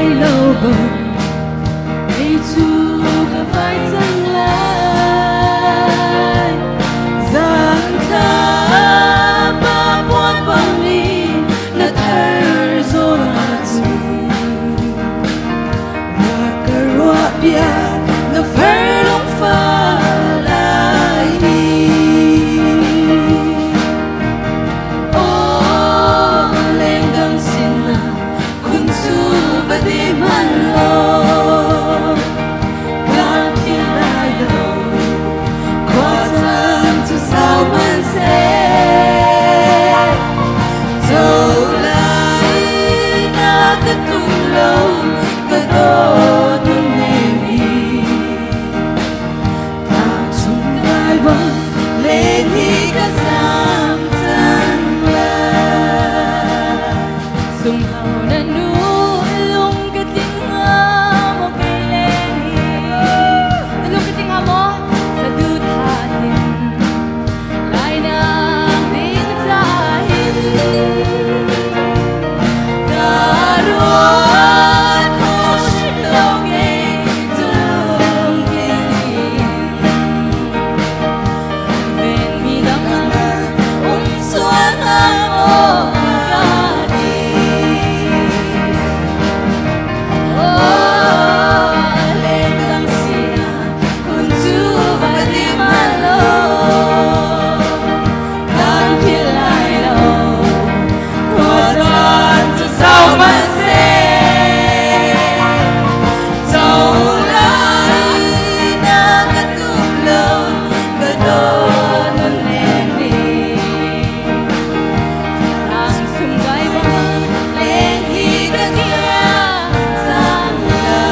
lai lâu bền ngày chu cả vai tương lai giang khá ba buôn bằng đi na thở rồi na chu và cả ruột bia na phải long pha lại đi ô lên đằng xin na kun chu và đi man lo gan thiên lai đâu qua thân tu sao man se dẫu lại na cái tu lâu cái đó tuôn nemi tam chung gai băng lên hi cả sam tan la sung hào na nu lung cái tiếng mo kay lên hi lung cái tiếng mo sa du tha hin lai na din sa hin karuan ko silong ay tulong kay ben mi lang suan mo kani oh lên đằng xia kun chu và đi malo gan phiền lại đâu qua thân cho sao mà sẽ dẫu lại na cái tu lâu cái đó luôn lên đi ang sungay ba lên hi cái kia sang la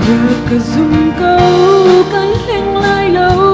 vừa cả dung câu cánh khen lai lâu